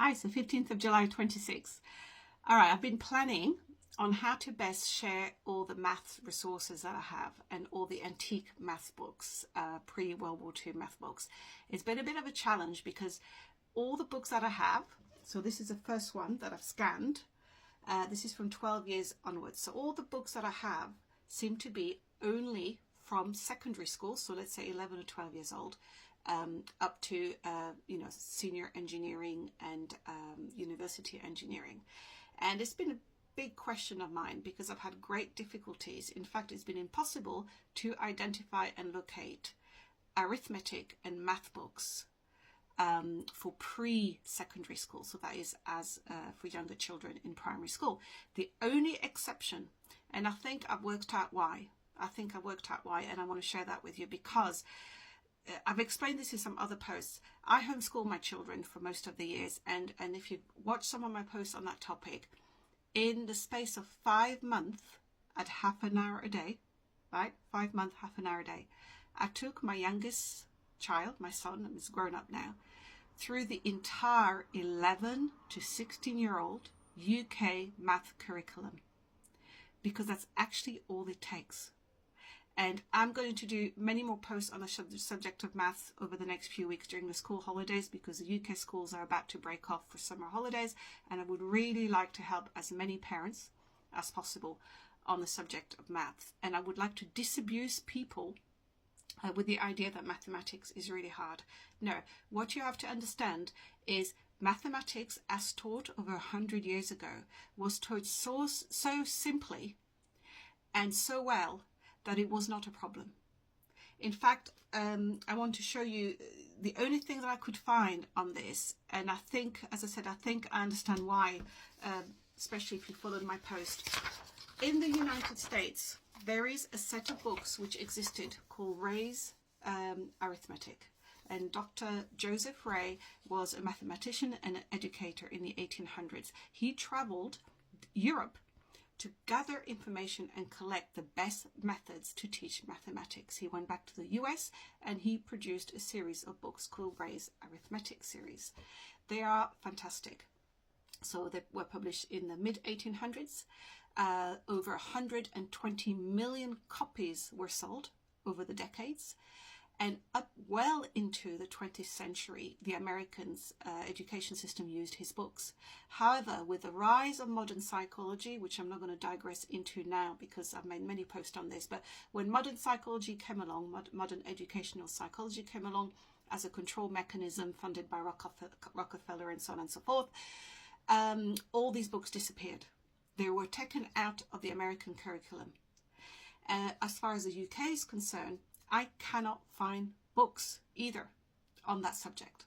Hi, so 15th of July 26. All right, I've been planning on how to best share all the maths resources that I have and all the antique maths books, pre-World War II math books. It's been a bit of a challenge because all the books that I have, so this is the first one that I've scanned, this is from 12 years onwards. So all the books that I have seem to be only from secondary school, so let's say 11 or 12 years old, up to senior engineering and university engineering. And it's been a big question of mine because I've had great difficulties. In fact, it's been impossible to identify and locate arithmetic and math books for pre-secondary school, so that is as for younger children in primary school. The only exception, and I think I've worked out why, and I want to share that with you because I've explained this in some other posts. I homeschool my children for most of the years, and if you watch some of my posts on that topic, in the space of 5 months at half an hour a day, right? 5 months, half an hour a day, I took my youngest child, my son, who's grown up now, through the entire 11 to 16-year-old UK math curriculum, because that's actually all it takes. And I'm going to do many more posts on the subject of maths over the next few weeks during the school holidays, because the UK schools are about to break off for summer holidays, and I would really like to help as many parents as possible on the subject of maths. And I would like to disabuse people with the idea that mathematics is really hard. No, what you have to understand is mathematics, as taught over 100 years ago, was taught so simply and so well that it was not a problem. In fact, I want to show you the only thing that I could find on this, and I think, as I said, I understand why, especially if you followed my post. In the United States, there is a set of books which existed called Ray's Arithmetic. And Dr. Joseph Ray was a mathematician and an educator in the 1800s. He traveled Europe to gather information and collect the best methods to teach mathematics. He went back to the US and he produced a series of books called Ray's Arithmetic series. They are fantastic. So they were published in the mid-1800s. Over 120 million copies were sold over the decades. And up well into the 20th century, the Americans' education system used his books. However, with the rise of modern psychology, which I'm not going to digress into now because I've made many posts on this, but when modern psychology came along, modern educational psychology came along as a control mechanism funded by Rockefeller and so on and so forth, all these books disappeared. They were taken out of the American curriculum. As far as the UK is concerned, I cannot find books either on that subject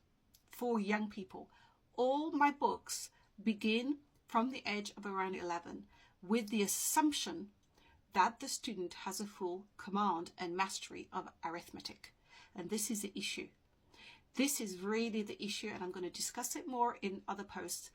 for young people. All my books begin from the age of around 11 with the assumption that the student has a full command and mastery of arithmetic. And this is the issue. This is really the issue, and I'm going to discuss it more in other posts.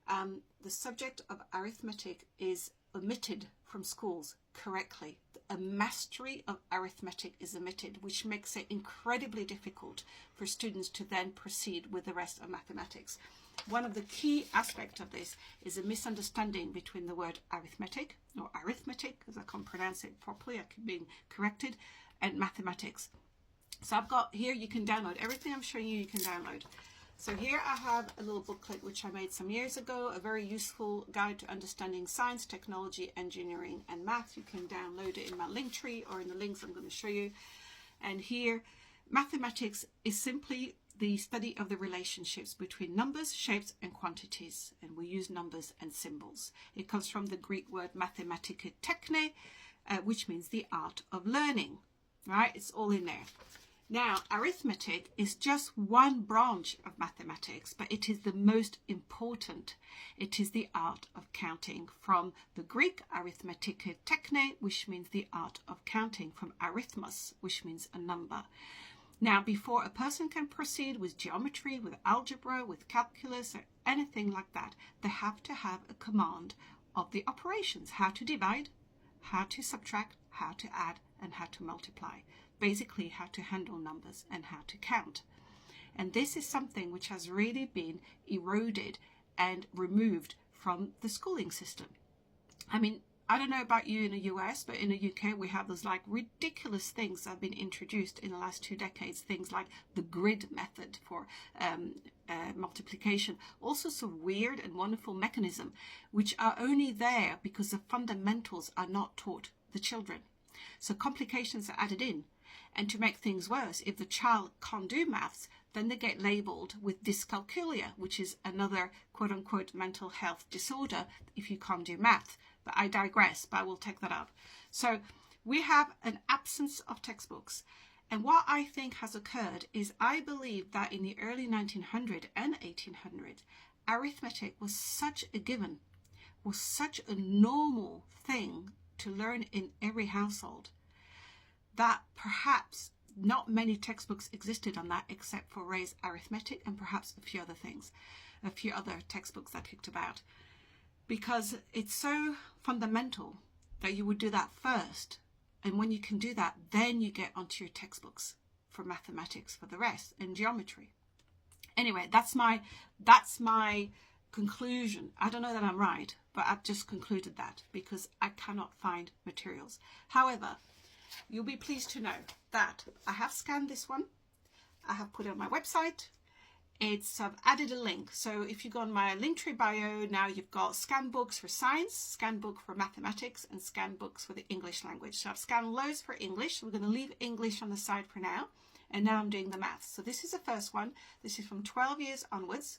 The subject of arithmetic is omitted from schools correctly. A mastery of arithmetic is omitted, which makes it incredibly difficult for students to then proceed with the rest of mathematics. One of the key aspects of this is a misunderstanding between the word arithmetic, or arithmetic, as I can't pronounce it properly, I keep being corrected, and mathematics. So I've got here, you can download everything I'm showing you, you can download. So here I have a little booklet which I made some years ago, a very useful guide to understanding science, technology, engineering, and math. You can download it in my link tree or in the links I'm going to show you. And here, mathematics is simply the study of the relationships between numbers, shapes, and quantities. And we use numbers and symbols. It comes from the Greek word mathematika techne, which means the art of learning, right? It's all in there. Now, arithmetic is just one branch of mathematics, but it is the most important. It is the art of counting, from the Greek arithmetika techne, which means the art of counting, from arithmos, which means a number. Now, before a person can proceed with geometry, with algebra, with calculus, or anything like that, they have to have a command of the operations, how to divide, how to subtract, how to add, and how to multiply. Basically how to handle numbers and how to count. And this is something which has really been eroded and removed from the schooling system. I mean, I don't know about you in the US, but in the UK, we have those like ridiculous things that have been introduced in the last 2 decades. Things like the grid method for multiplication. All sorts of weird and wonderful mechanisms, which are only there because the fundamentals are not taught the children. So complications are added in. And to make things worse, if the child can't do maths, then they get labelled with dyscalculia, which is another quote-unquote mental health disorder if you can't do maths. But I digress, but I will take that up. So we have an absence of textbooks. And what I think has occurred is I believe that in the early 1900s and 1800s, arithmetic was such a given, was such a normal thing to learn in every household, that perhaps not many textbooks existed on that except for Ray's arithmetic and perhaps a few other things, a few other textbooks that kicked about. Because it's so fundamental that you would do that first. And when you can do that, then you get onto your textbooks for mathematics for the rest and geometry. Anyway, that's my conclusion. I don't know that I'm right, but I've just concluded that because I cannot find materials. However, you'll be pleased to know that I have scanned this one. I have put it on my website. I've added a link. So if you go on my Linktree bio, now you've got scan books for science, scan book for mathematics, and scan books for the English language. So I've scanned loads for English. We're going to leave English on the side for now. And now I'm doing the maths. So this is the first one. This is from 12 years onwards.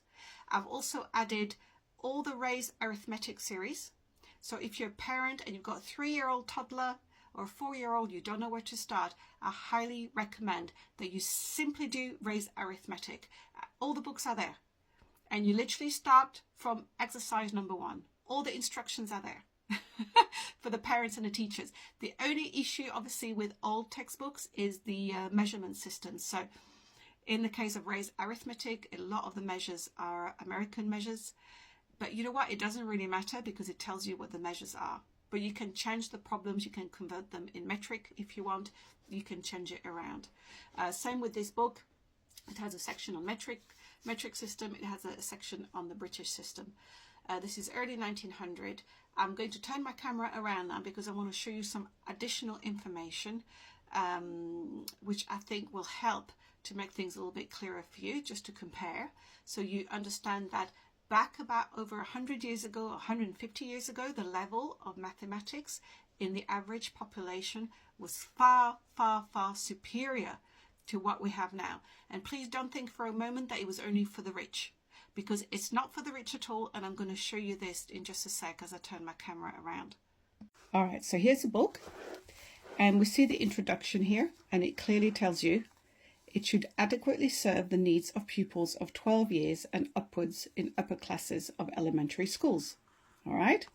I've also added all the Ray's arithmetic series. So if you're a parent and you've got a 3-year-old toddler or a 4-year-old, you don't know where to start, I highly recommend that you simply do Ray's arithmetic. All the books are there. And you literally start from exercise number 1. All the instructions are there for the parents and the teachers. The only issue, obviously, with old textbooks is the measurement system. So in the case of Ray's arithmetic, a lot of the measures are American measures. But you know what? It doesn't really matter because it tells you what the measures are. But you can change the problems. You can convert them in metric if you want. You can change it around. Same with this book. It has a section on metric system. It has a section on the British system. This is early 1900. I'm going to turn my camera around now because I want to show you some additional information which I think will help to make things a little bit clearer for you, just to compare. So you understand that back about over 100 years ago, 150 years ago, the level of mathematics in the average population was far, far, far superior to what we have now. And please don't think for a moment that it was only for the rich, because it's not for the rich at all. And I'm going to show you this in just a sec as I turn my camera around. All right, so here's the book. And we see the introduction here, and it clearly tells you it should adequately serve the needs of pupils of 12 years and upwards in upper classes of elementary schools. All right.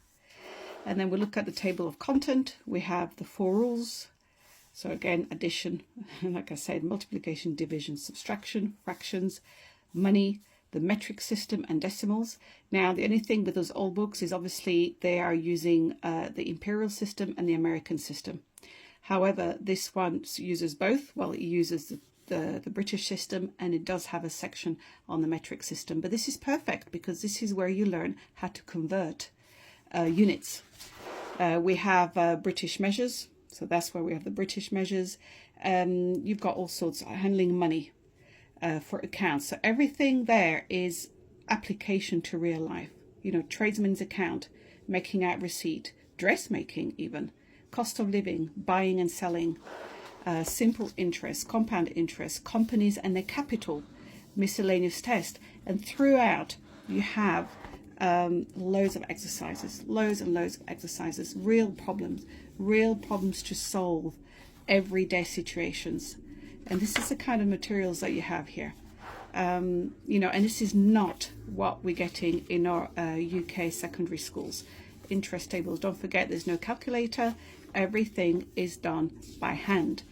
And then we look at the table of content. We have the 4 rules. So again, addition, like I said, multiplication, division, subtraction, fractions, money, the metric system and decimals. Now, the only thing with those old books is obviously they are using the imperial system and the American system. However, this one uses both. Well, it uses the British system, and it does have a section on the metric system. But this is perfect because this is where you learn how to convert units. We have British measures. So that's where we have the British measures. You've got all sorts of handling money for accounts. So everything there is application to real life. You know, tradesman's account, making out receipt, dressmaking even, cost of living, buying and selling, simple interest, compound interest, companies and their capital, miscellaneous test. And throughout you have loads of exercises, loads and loads of exercises, real problems to solve, everyday situations. And this is the kind of materials that you have here. You know, and this is not what we're getting in our UK secondary schools. Interest tables, don't forget there's no calculator. Everything is done by hand.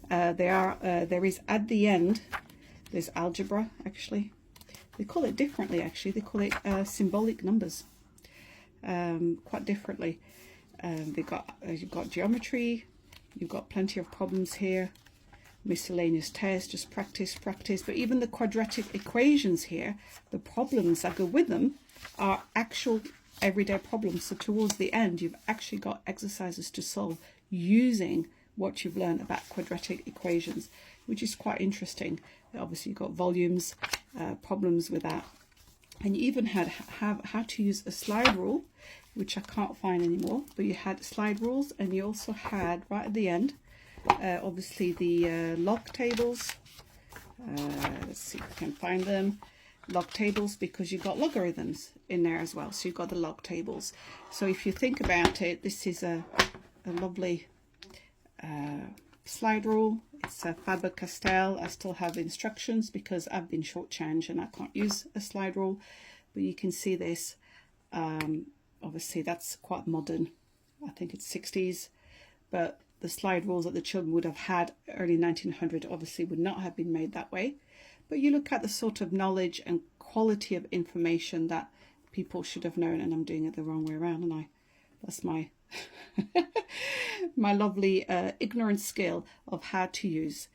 There is at the end, there's algebra actually. They call it differently actually. They call it symbolic numbers, quite differently. You've got geometry. You've got plenty of problems here. miscellaneous tests, just practice. But even the quadratic equations here, the problems that go with them are actual everyday problems. So towards the end, you've actually got exercises to solve using what you've learned about quadratic equations, which is quite interesting. Obviously, you've got volumes, problems with that. And you even had how to use a slide rule, which I can't find anymore, but you had slide rules, and you also had, right at the end, obviously the log tables. Let's see if I can find them. Log tables, because you've got logarithms in there as well. So you've got the log tables. So if you think about it, this is a lovely slide rule. It's a Faber-Castell. I still have instructions because I've been shortchanged and I can't use a slide rule. But you can see this. Obviously, that's quite modern. I think it's 60s. But the slide rules that the children would have had early 1900 obviously would not have been made that way. But you look at the sort of knowledge and quality of information that people should have known, and I'm doing it the wrong way around, and that's my my lovely ignorant skill of how to use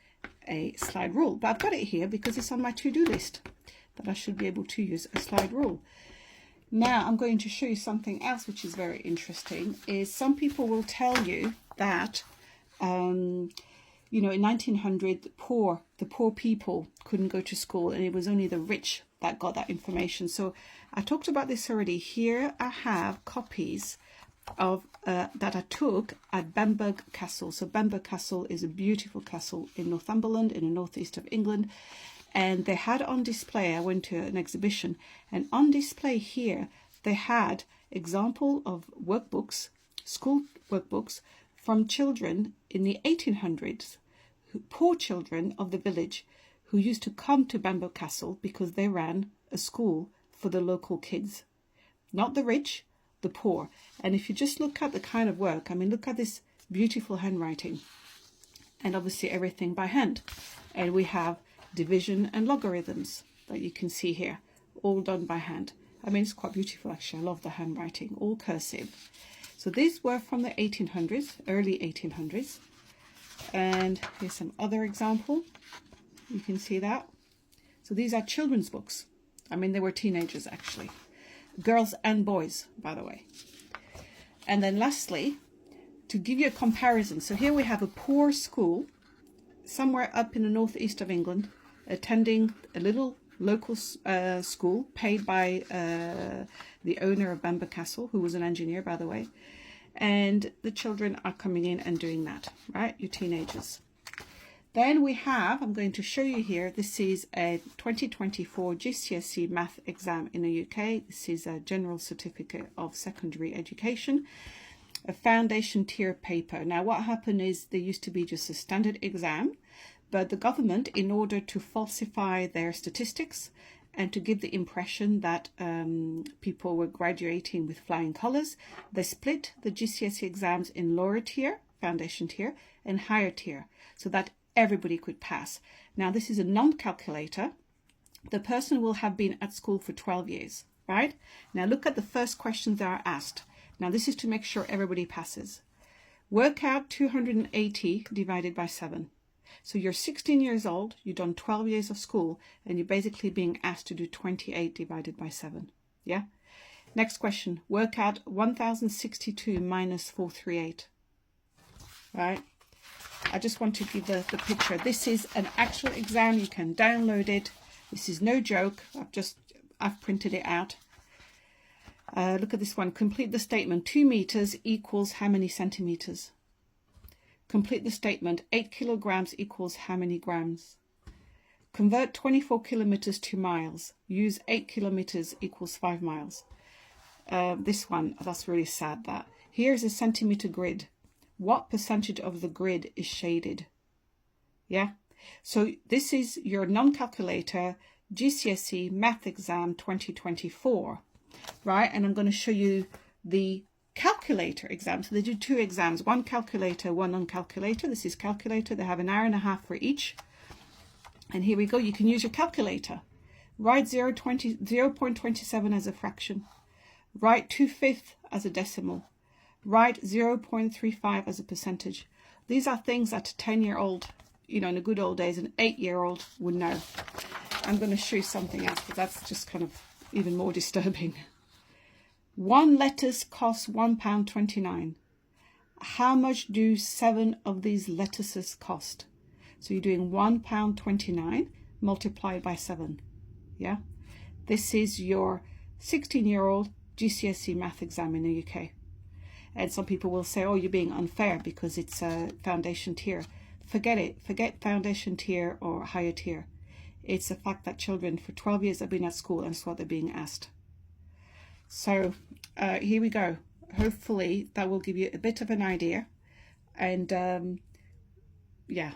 a slide rule. But I've got it here because it's on my to-do list that I should be able to use a slide rule. Now I'm going to show you something else which is very interesting. Is some people will tell you that you know, in 1900, the poor people couldn't go to school, and it was only the rich that got that information. So I talked about this already. Here I have copies of that I took at Bamburgh Castle. So Bamburgh Castle is a beautiful castle in Northumberland, in the northeast of England, and they had on display, I went to an exhibition, and on display here they had example of workbooks, school workbooks from children in the 1800s, poor children of the village who used to come to Bamburgh Castle because they ran a school for the local kids. Not the rich, the poor. And if you just look at the kind of work, I mean, look at this beautiful handwriting. And obviously everything by hand. And we have division and logarithms that you can see here, all done by hand. I mean, it's quite beautiful, actually. I love the handwriting, all cursive. So these were from the 1800s, early 1800s. And here's some other example. You can see that. So these are children's books. I mean, they were teenagers, actually. Girls and boys, by the way. And then lastly, to give you a comparison. So here we have a poor school, somewhere up in the northeast of England, attending a little local school paid by the owner of Bamburgh Castle, who was an engineer, by the way. And the children are coming in and doing that, right? Your teenagers. Then we have, I'm going to show you here, this is a 2024 GCSE math exam in the UK. This is a General Certificate of Secondary Education, a foundation tier paper. Now what happened is there used to be just a standard exam, but the government, in order to falsify their statistics and to give the impression that people were graduating with flying colours, they split the GCSE exams in lower tier, foundation tier, and higher tier, so that everybody could pass. Now this is a non-calculator. The person will have been at school for 12 years, right? Now look at the first questions that are asked. Now this is to make sure everybody passes. Work out 280 divided by 7. So you're 16 years old, you've done 12 years of school, and you're basically being asked to do 28 divided by 7. Yeah? Next question. Work out 1062 minus 438. Right? I just want to give the picture. This is an actual exam. You can download it. This is no joke. I've printed it out. Look at this one. Complete the statement. 2 meters equals how many centimeters? Complete the statement. 8 kilograms equals how many grams? Convert 24 kilometers to miles. Use 8 kilometers equals 5 miles. This one, that's really sad. That here's a centimeter grid. What percentage of the grid is shaded? Yeah. So this is your non-calculator GCSE math exam 2024, right? And I'm going to show you the calculator exam. So they do 2 exams, one calculator, one non-calculator. This is calculator. They have an hour and a half for each. And here we go. You can use your calculator. Write 0.27 as a fraction. Write 2/5 as a decimal. Write 0.35 as a percentage. These are things that a 10-year-old you know, in the good old days, an 8-year-old would know. I'm going to show you something else, but that's just kind of even more disturbing. 1 lettuce costs £1.29. How much do 7 of these lettuces cost? So you're doing £1.29 multiplied by 7. Yeah, this is your 16-year-old GCSE math exam in the UK. And some people will say, oh, you're being unfair because it's a foundation tier. Forget it. Forget foundation tier or higher tier. It's the fact that children for 12 years have been at school and it's what they're being asked. So here we go. Hopefully that will give you a bit of an idea. And yeah,